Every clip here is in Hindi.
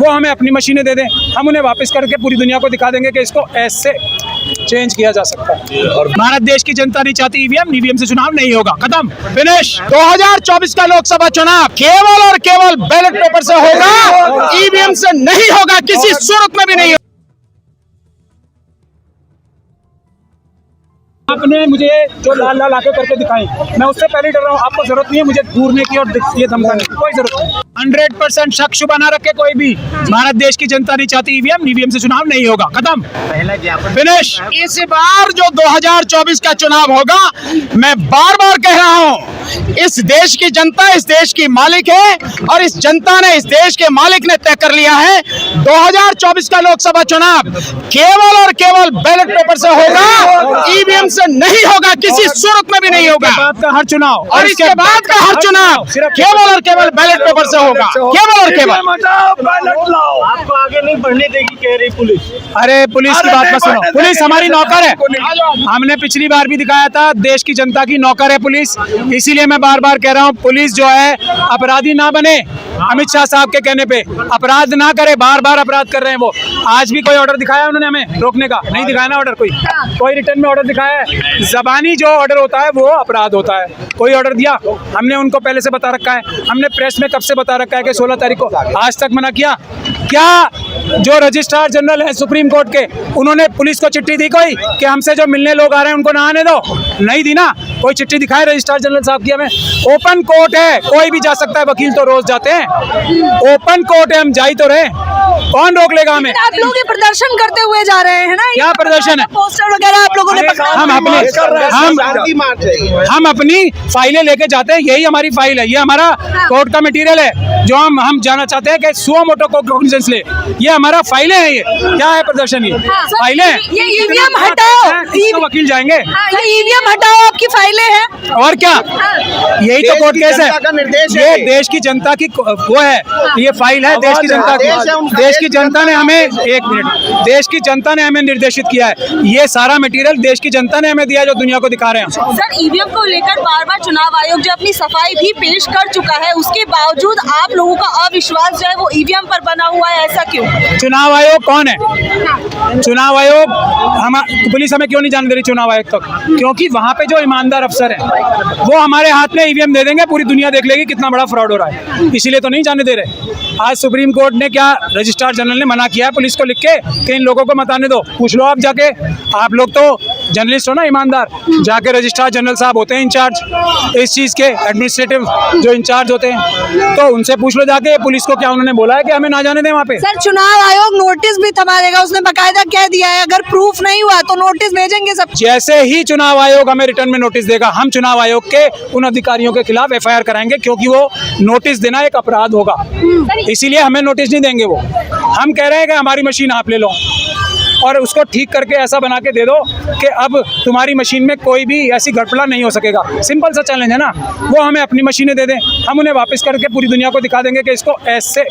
वो हमें अपनी मशीनें दे दें, हम उन्हें वापस करके पूरी दुनिया को दिखा देंगे कि इसको ऐसे चेंज किया जा सकता है। और भारत देश की जनता नहीं चाहती ईवीएम से चुनाव नहीं होगा, खत्म, फिनिश। 2024 का लोकसभा चुनाव केवल और केवल बैलेट पेपर से होगा, ईवीएम से नहीं होगा, किसी सूरत में भी नहीं। आपने मुझे जो लाल लाल आंखें करके दिखाई, मैं उससे पहले डर रहा हूँ। आपको जरूरत नहीं है मुझे घूरने की और ये धमकाने की, कोई जरूरत नहीं। 100% शक शुबा ना रखे कोई भी, भारत देश की जनता नहीं चाहती ईवीएम से चुनाव नहीं होगा, खत्म, फिनिश। इस बार जो 2024 का चुनाव होगा, मैं बार बार कह रहा हूँ, इस देश की जनता इस देश की मालिक है और इस जनता ने इस देश के मालिक ने तय कर लिया है 2024 का लोकसभा चुनाव केवल और केवल बैलेट पेपर से होगा, ईवीएम से नहीं होगा, किसी सूरत में भी नहीं होगा। बाद का हर चुनाव और इसके बाद का हर चुनाव केवल और केवल बैलेट पेपर से होगा, केवल और केवल। आपको आगे नहीं बढ़ने देगी कह रही पुलिस। अरे पुलिस की बात मत सुनो, पुलिस हमारी नौकर है। हमने पिछली बार भी दिखाया था, देश की जनता की नौकर है पुलिस। इसीलिए मैं बार बार कह रहा हूँ, पुलिस जो है अपराधी ना बने। अमित शाह साहब के कहने पे अपराध ना करे, बार बार अपराध कर रहे हैं वो। आज भी कोई ऑर्डर दिखाया उन्होंने हमें रोकने का? नहीं दिखाया ना ऑर्डर, कोई रिटर्न में ऑर्डर दिखाया है? जबानी जो ऑर्डर होता है वो अपराध होता है। कोई ऑर्डर दिया? हमने उनको पहले से बता रखा है, हमने प्रेस में कब से बता रखा है कि 16 तारीख को, आज तक मना किया क्या? जो रजिस्ट्रार जनरल है सुप्रीम कोर्ट के, उन्होंने पुलिस को चिट्ठी दी कोई कि हमसे जो मिलने लोग आ रहे हैं उनको ना आने दो? नहीं दी ना। कोई चिट्ठी दिखाए रजिस्ट्रार जनरल साहब की हमें? ओपन कोर्ट है, कोई भी जा सकता है, वकील तो रोज जाते हैं। ओपन कोर्ट है, हम जा ही तो रहे, कौन रोक लेगा हमें? आप लोग ये प्रदर्शन करते हुए जा रहे हैं ना, क्या प्रदर्शन है? पोस्टर वगैरह आप लोगों ने हम अपनी फाइलें लेके जाते हैं, यही हमारी फाइल है, ये हमारा कोर्ट का मटेरियल है जो हम जाना चाहते हैं कि सुओ मोटो को कॉग्निजेंस ले। ये हमारा फाइलें हैं। ये क्या है प्रदर्शन? ये फाइलें। ये ईवीएम हटाओ, तो वकील जाएंगे। ये ईवीएम हटाओ, आपकी फाइलें हैं और क्या? यही तो कोर्ट केस है। ये देश की जनता की वो है, ये फाइल है देश की जनता की। देश की जनता ने हमें, एक मिनट, देश की जनता ने हमें निर्देशित किया है। ये सारा मटेरियल देश की जनता ने हमें दिया जो दुनिया को दिखा रहे हैं। सर, ईवीएम को लेकर बार बार चुनाव आयोग जो अपनी सफाई भी पेश कर चुका है, उसके बावजूद आप लोगों का अविश्वास जो है वो ईवीएम पर बना हुआ है, ऐसा क्यों? चुनाव आयोग कौन है? चुनाव आयोग हम, पुलिस हमें क्यों नहीं जाने दे रही चुनाव आयोग तक? क्योंकि वहाँ पे जो ईमानदार अफसर है वो हमारे हाथ में ईवीएम दे देंगे, पूरी दुनिया देख लेगी कितना बड़ा फ्रॉड हो रहा है, इसीलिए तो नहीं जाने दे रहे। आज सुप्रीम कोर्ट ने क्या, रजिस्ट्रार जनरल ने मना किया है पुलिस को लिख के कि इन लोगों को मत आने दो। पूछ लो आप जाके, आप लोग तो जर्नलिस्ट हो ना, ईमानदार, जाके रजिस्ट्रार जनरल साहब होते हैं इंचार्ज इस चीज़ के, एडमिनिस्ट्रेटिव जो इंचार्ज होते हैं, तो उनसे पूछ लो जाके पुलिस को क्या उन्होंने बोला है कि हमें ना जाने दें वहाँ पे। सर, चुनाव आयोग नोटिस भी थमा देगा, उसने बकायदा कह दिया है अगर प्रूफ नहीं हुआ तो नोटिस भेजेंगे सब। जैसे ही चुनाव आयोग हमें रिटर्न में नोटिस देगा, हम चुनाव आयोग के उन अधिकारियों के खिलाफ FIR कराएंगे, क्योंकि वो नोटिस देना एक अपराध होगा, इसीलिए हमें नोटिस नहीं देंगे वो। हम कह रहे हैं कि हमारी मशीन आप ले लो और उसको ठीक करके ऐसा बना के दे दो कि अब तुम्हारी मशीन में कोई भी ऐसी गड़बड़ा नहीं हो सकेगा। सिंपल सा चैलेंज है ना, वो हमें अपनी मशीनें दे दें, हम उन्हें वापस करके पूरी दुनिया को दिखा देंगे कि इसको ऐसे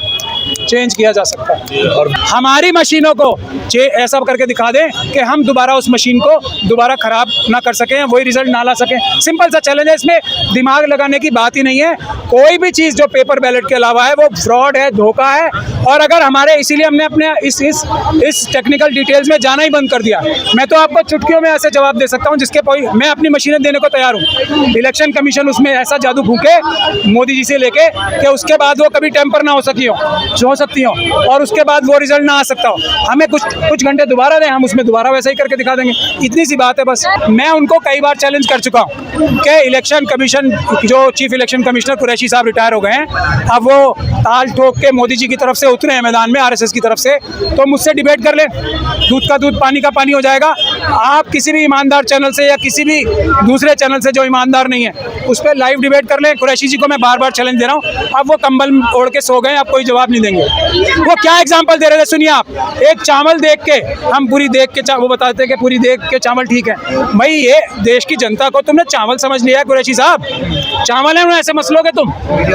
चेंज किया जा सकता है। और हमारी मशीनों को ऐसा करके दिखा दें कि हम दोबारा उस मशीन को दोबारा खराब ना कर सकें, वही रिजल्ट ना ला सकें। सिंपल सा चैलेंज है, इसमें दिमाग लगाने की बात ही नहीं है। कोई भी चीज़ जो पेपर बैलेट के अलावा है वो फ्रॉड है, धोखा है। और अगर हमारे, इसीलिए हमने अपने इस टेक्निकल डिटेल्स में जाना ही बंद कर दिया। मैं तो आपको चुटकियों में ऐसे जवाब दे सकता हूँ जिसके मैं अपनी मशीनें देने को तैयार हूँ। इलेक्शन कमीशन उसमें ऐसा जादू फूके मोदी जी से लेके कि उसके बाद वो कभी टेम्पर ना हो सकती हो और उसके बाद वो रिजल्ट ना आ सकता हो। हमें कुछ घंटे दोबारा दें, हम उसमें दोबारा वैसे ही करके दिखा देंगे। इतनी सी बात है बस। मैं उनको कई बार चैलेंज कर चुका हूँ कि इलेक्शन कमीशन, जो चीफ इलेक्शन कमिश्नर कुरैशी साहब रिटायर हो गए हैं, अब वो ताल ठोक के मोदी जी की तरफ से उतरे हैं मैदान में, RSS की तरफ से, तो मुझसे डिबेट कर ले, दूध का दूध पानी का पानी हो जाएगा। आप किसी भी ईमानदार चैनल से या किसी भी दूसरे चैनल से जो ईमानदार नहीं है उस पर लाइव डिबेट कर लें। कुरैशी जी को मैं बार बार चैलेंज दे रहा हूँ, अब वो कंबल ओढ़ के सो गए, अब कोई जवाब नहीं देंगे। वो क्या एग्जाम्पल दे रहे थे सुनिए आप, एक चावल देख के, हम पूरी देख के वो बताते हैं कि पूरी देख के चावल ठीक है। भाई ये देश की जनता को तुमने चावल समझ लिया है कुरैशी साहब, चावल है, ऐसे मसलोगे तुम।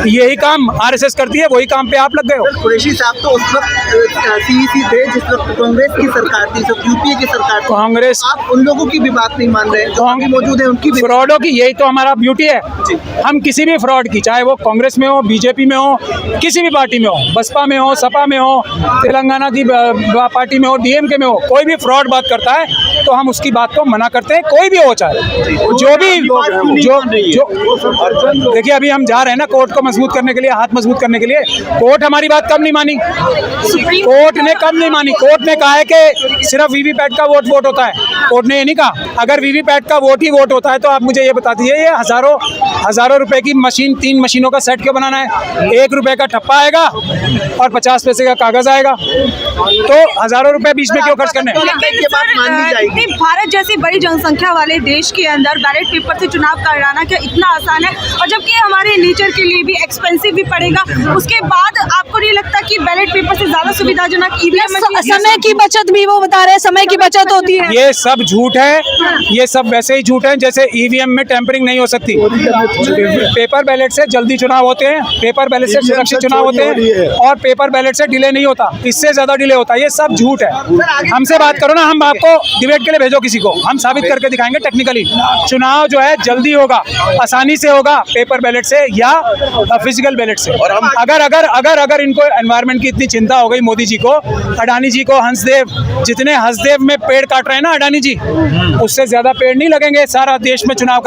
यही काम RSS करती है, वही काम पे आप लग गए हो। कुरैशी साहब तो उस वक्त CEC थे जिस वक्त कांग्रेस की सरकार थी, यूपीए की सरकार थी। कांग्रेस कांग्रेस आप उन लोगों की भी बात नहीं मान रहे हैं जो आगे मौजूद है, उनकी भी। फ्रॉडों की यही तो हमारा ब्यूटी है। हम किसी भी फ्रॉड की, चाहे वो कांग्रेस में हो, बीजेपी में हो, किसी भी पार्टी में हो, बसपा में हो, सपा में हो, तेलंगाना की पार्टी में हो, डीएमके में हो, कोई भी फ्रॉड बात करता है तो हम उसकी बात को मना करते हैं, कोई भी हो, चाहे जो भी जो देखिए अभी हम जा रहे हैं ना कोर्ट को मजबूत करने के लिए, हाथ मजबूत करने के लिए। कोर्ट हमारी बात कब नहीं मानी, कोर्ट ने कब नहीं मानी। कोर्ट ने कहा है कि सिर्फ वीवीपैट का वोट होता है। कोर्ट ने ये नहीं कहा अगर वीवीपैट का वोट ही वोट होता है तो आप मुझे ये बता दीजिए ये हजारों रुपए की मशीन, 3 मशीनों का सेट क्यों बनाना है? 1 रुपए का ठप्पा आएगा और 50 पैसे का कागज आएगा, तो हजारों रुपए बीच में क्यों खर्च करने? ये बात मान ली जाएगी। भारत जैसी बड़ी जनसंख्या वाले देश के अंदर बैलेट पेपर से चुनाव कराना क्या इतना आसान है? और जबकि हमारे नेचर के लिए भी एक्सपेंसिव भी पड़ेगा, उसके बाद आपको नहीं लगता कि बैलेट पेपर से ज्यादा सुविधाजनक ईवीएम? समय की बचत भी वो बता रहे हैं, समय की बचत होती है। ये सब झूठ है, ये सब वैसे ही झूठ है जैसे ईवीएम में टेम्परिंग नहीं हो सकती। पेपर बैलेट से जल्दी चुनाव होते हैं, पेपर बैलेट से सुरक्षित चुनाव होते हैं और पेपर बैलेट से डिले नहीं होता, इससे ज्यादा डिले होता है। ये सब झूठ है। हमसे बात करो ना, हम आपको डिबेट के लिए भेजो किसी को, हम साबित करके दिखाएंगे टेक्निकली। चुनाव जो है जल्दी होगा, आसानी से होगा पेपर बैलेट से या फिजिकल बैलेट से। और हम अगर इनको एनवायरनमेंट की इतनी चिंता हो गई मोदी जी को, अडानी जी को, हंसदेव, जितने हंसदेव में पेड़ काट रहे हैं ना अडानी जी, उससे ज्यादा पेड़ नहीं लगेंगे सारा देश में चुनाव